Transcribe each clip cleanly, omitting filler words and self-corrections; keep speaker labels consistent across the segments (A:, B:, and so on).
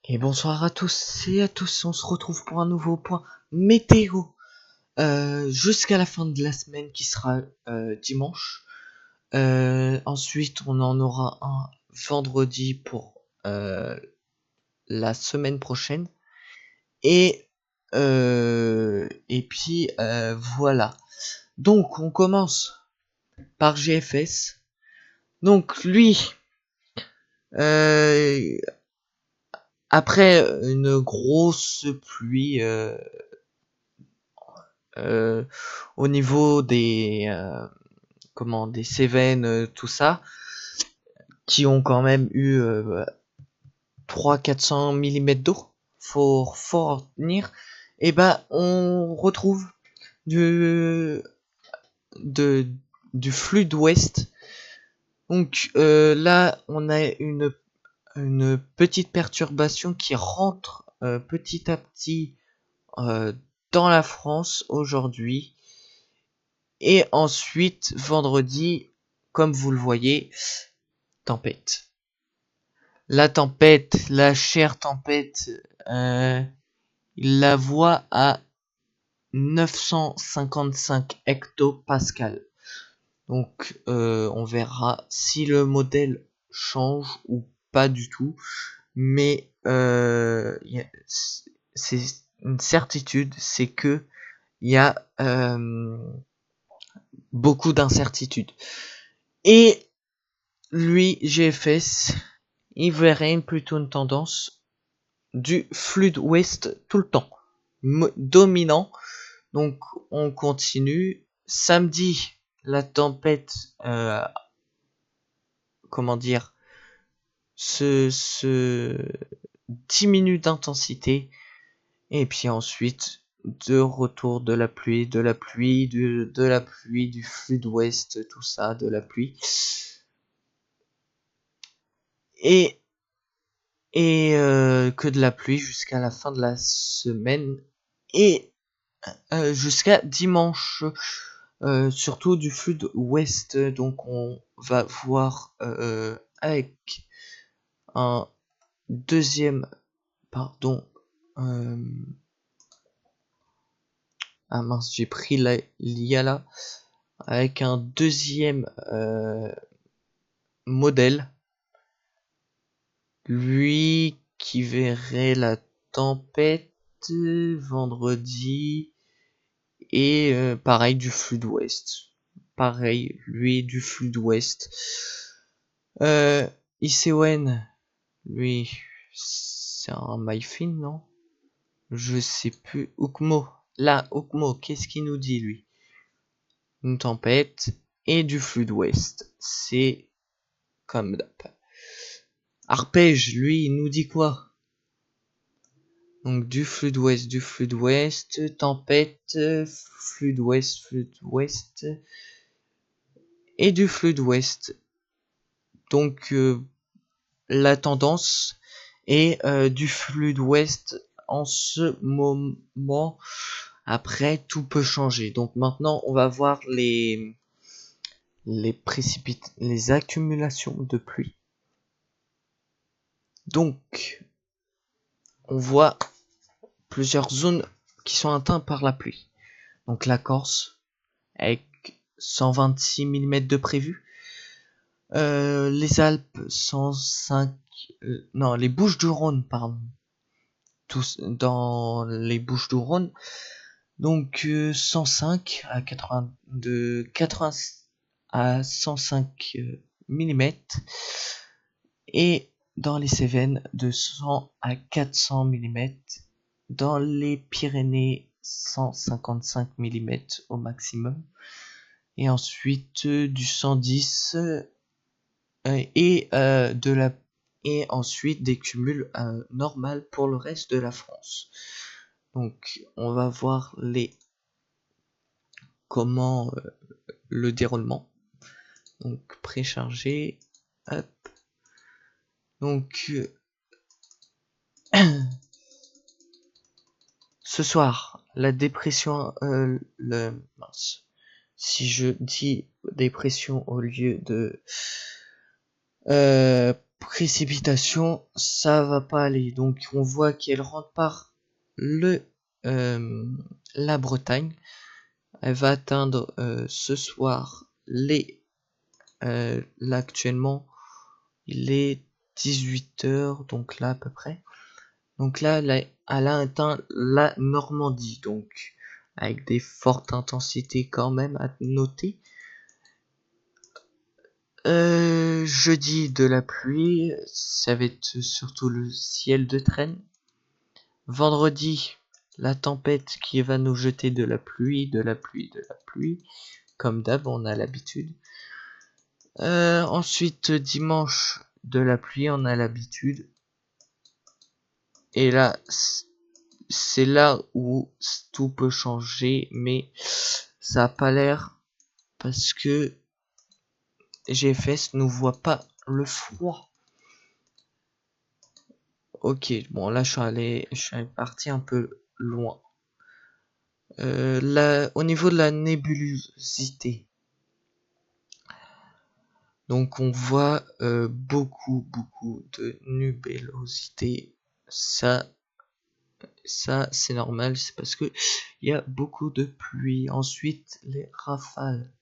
A: Et bonsoir à tous et à tous, on se retrouve pour un nouveau point météo jusqu'à la fin de la semaine qui sera dimanche. Ensuite, on en aura un vendredi pour la semaine prochaine. Et puis voilà. Donc on commence par GFS. Donc lui, euh, après une grosse pluie euh, au niveau des Cévennes, tout ça, qui ont quand même eu 300-400 mm d'eau, faut en tenir. Et ben on retrouve du de du flux d'ouest. Donc là on a une petite perturbation qui rentre petit à petit euh, dans la France aujourd'hui. Et ensuite, vendredi, comme vous le voyez, tempête. La tempête, la chère tempête, il la voit à 955 hectopascales. Donc, on verra si le modèle change ou pas du tout. Mais c'est une certitude, c'est que il y a beaucoup d'incertitudes. Et lui, GFS, il verrait plutôt une tendance du flux ouest tout le temps, dominant. Donc on continue. Samedi, la tempête, comment dire, se diminue d'intensité. Et puis ensuite, de retour de la pluie, de la pluie, de la pluie, du flux d'ouest, tout ça, de la pluie. Et que de la pluie jusqu'à la fin de la semaine et jusqu'à dimanche, surtout du flux ouest. Donc on va voir avec un deuxième, pardon, euh, ah mince, j'ai pris l'IA avec un deuxième modèle, lui qui verrait la tempête vendredi. Et pareil du flux d'ouest. Pareil, lui du flux d'ouest. ICON, lui, c'est un MyFin, non? Je sais plus. Ukmo. Là, Ukmo, qu'est-ce qu'il nous dit, lui? Une tempête et du flux d'ouest. C'est comme d'hab. Arpège, lui, il nous dit quoi? Donc du flux d'ouest, tempête, flux d'ouest, et du flux d'ouest. Donc la tendance est du flux d'ouest en ce moment. Après, tout peut changer. Donc maintenant, on va voir les accumulations de pluie. Donc, on voit plusieurs zones qui sont atteintes par la pluie. Donc la Corse, avec 126 mm de prévu. Les Alpes, 105... non, les Bouches-du-Rhône, pardon. Tous dans les Bouches-du-Rhône. Donc 105 à 80 à 105 mm. Et dans les Cévennes, de 100 à 400 mm. Dans les Pyrénées, 155 mm au maximum. Et ensuite du 110 et ensuite des cumuls normales pour le reste de la France. Donc on va voir comment le déroulement. Donc précharger. Hop. Donc ce soir, la dépression, mince. Si je dis dépression au lieu de précipitations, ça va pas aller. Donc on voit qu'elle rentre par le la Bretagne. Elle va atteindre ce soir là actuellement il est 18 h, donc là à peu près. Donc là elle a atteint la Normandie, donc avec des fortes intensités quand même à noter. Jeudi de la pluie, ça va être surtout le ciel de traîne. Vendredi, la tempête qui va nous jeter de la pluie, de la pluie, de la pluie. Comme d'hab, on a l'habitude. Ensuite, dimanche, de la pluie, on a l'habitude. Et là, c'est là où tout peut changer, mais ça a pas l'air parce que GFS ne voit pas le froid. Ok, bon là je suis parti un peu loin. Au niveau de la nébulosité, donc on voit beaucoup de nubulosité. Ça c'est normal, c'est parce que il y a beaucoup de pluie. Ensuite les rafales.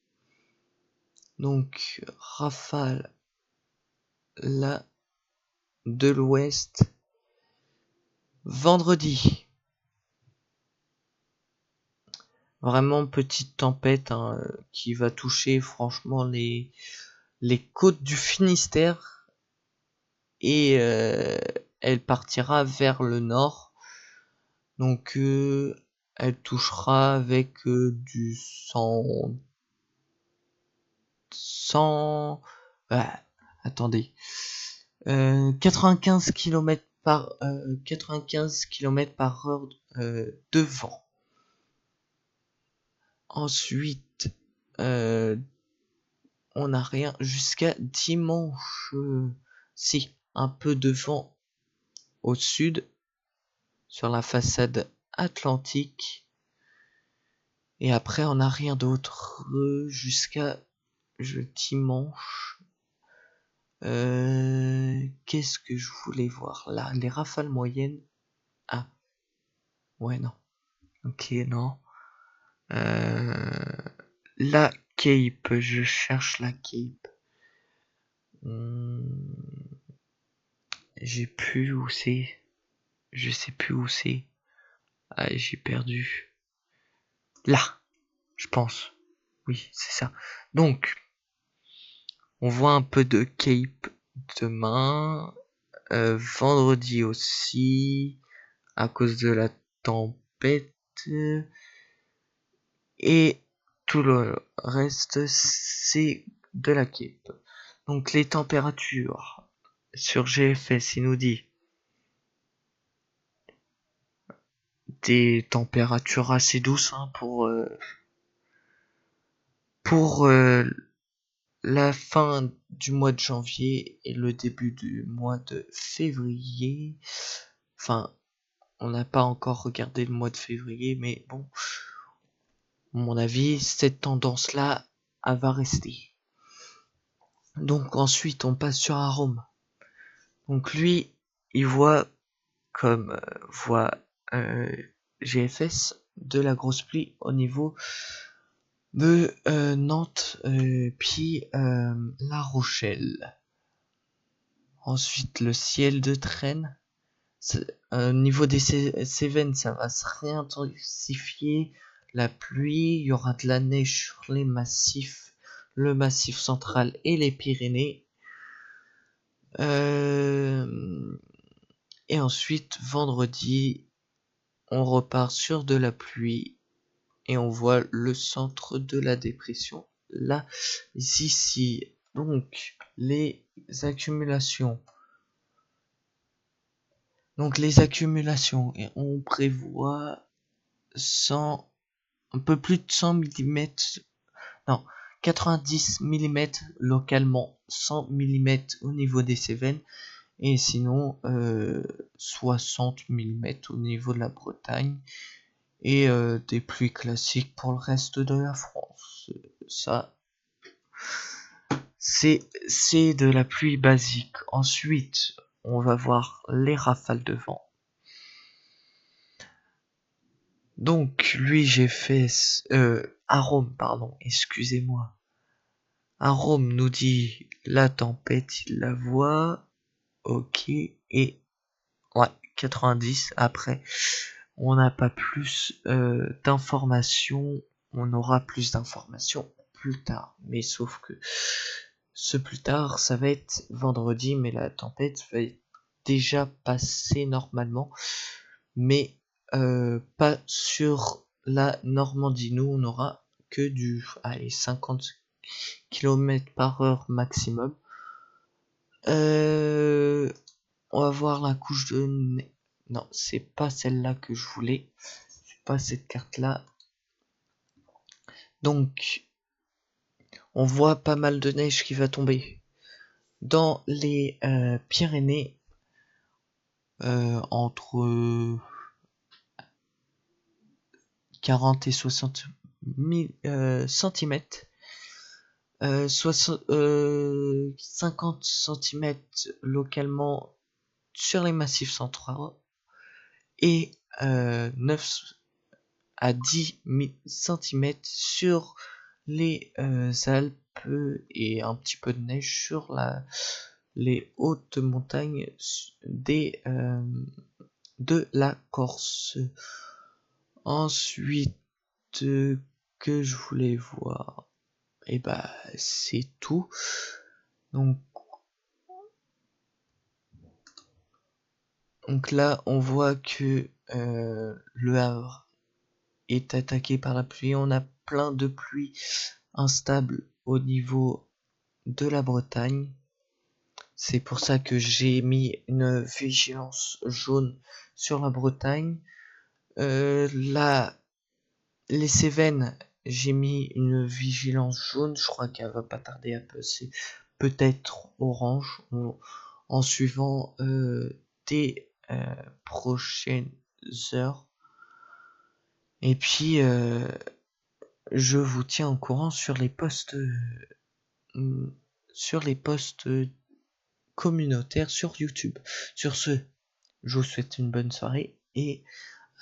A: Donc rafales là de l'ouest. Vendredi, vraiment petite tempête hein, qui va toucher franchement les côtes du Finistère et elle partira vers le nord. Donc elle touchera avec du 100 attendez 95 km par 95 km par heure de vent. Ensuite on n'a rien jusqu'à dimanche. Si, un peu de vent au sud sur la façade atlantique. Et après, on n'a rien d'autre jusqu'à dimanche. Qu'est-ce que je voulais voir là? Les rafales moyennes. Ah, ouais, non. Ok, non. La Cape, je cherche la Cape. J'ai plus où c'est. Je sais plus où c'est. Ah, j'ai perdu. Là, je pense. Oui, c'est ça. Donc, on voit un peu de Cape demain. Vendredi aussi. À cause de la tempête. Et tout le reste, c'est de la Cape. Donc, les températures. Sur GFS, il nous dit des températures assez douces hein, pour la fin du mois de janvier et le début du mois de février. Enfin, on n'a pas encore regardé le mois de février, mais bon, à mon avis, cette tendance-là, elle va rester. Donc ensuite, on passe sur Arôme. Donc lui, il voit comme voit GFS de la grosse pluie au niveau de Nantes puis La Rochelle. Ensuite le ciel de traîne. Au niveau des Cévennes, ça va se réintensifier. La pluie, il y aura de la neige sur les massifs, le massif central et les Pyrénées. Et ensuite vendredi, on repart sur de la pluie. Et on voit le centre de la dépression là ici. Donc les accumulations. Et on prévoit 100, un peu plus de 100 mm. Non, 90 mm localement, 100 mm au niveau des Cévennes et sinon 60 mm au niveau de la Bretagne. Et des pluies classiques pour le reste de la France. Ça, C'est de la pluie basique. Ensuite, on va voir les rafales de vent. Donc, lui, j'ai fait Arôme, pardon, excusez-moi. Arôme nous dit la tempête, il la voit. Ok, et ouais, 90. Après, on n'a pas plus d'informations. On aura plus d'informations plus tard. Mais sauf que ce plus tard, ça va être vendredi, mais la tempête va être déjà passée normalement. Mais pas sur la Normandie. Nous, on aura que du 50 km/h maximum. On va voir la couche de neige. Non, c'est pas celle-là que je voulais. C'est pas cette carte-là. Donc, on voit pas mal de neige qui va tomber dans les Pyrénées entre 40 et 60 cm. 50 cm localement sur les massifs centraux et 9 à 10 cm sur les Alpes et un petit peu de neige sur les hautes montagnes de la Corse. Ensuite, que je voulais voir, et bah c'est tout. Donc là, on voit que le Havre est attaqué par la pluie. On a plein de pluie instable au niveau de la Bretagne. C'est pour ça que j'ai mis une vigilance jaune sur la Bretagne. Là, les Cévennes, j'ai mis une vigilance jaune. Je crois qu'elle va pas tarder à passer peut-être orange en suivant des prochaines heures. Et puis, je vous tiens au courant sur les posts communautaires sur YouTube. Sur ce, je vous souhaite une bonne soirée et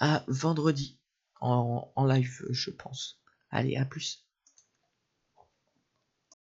A: à vendredi en live, je pense. Allez, à plus.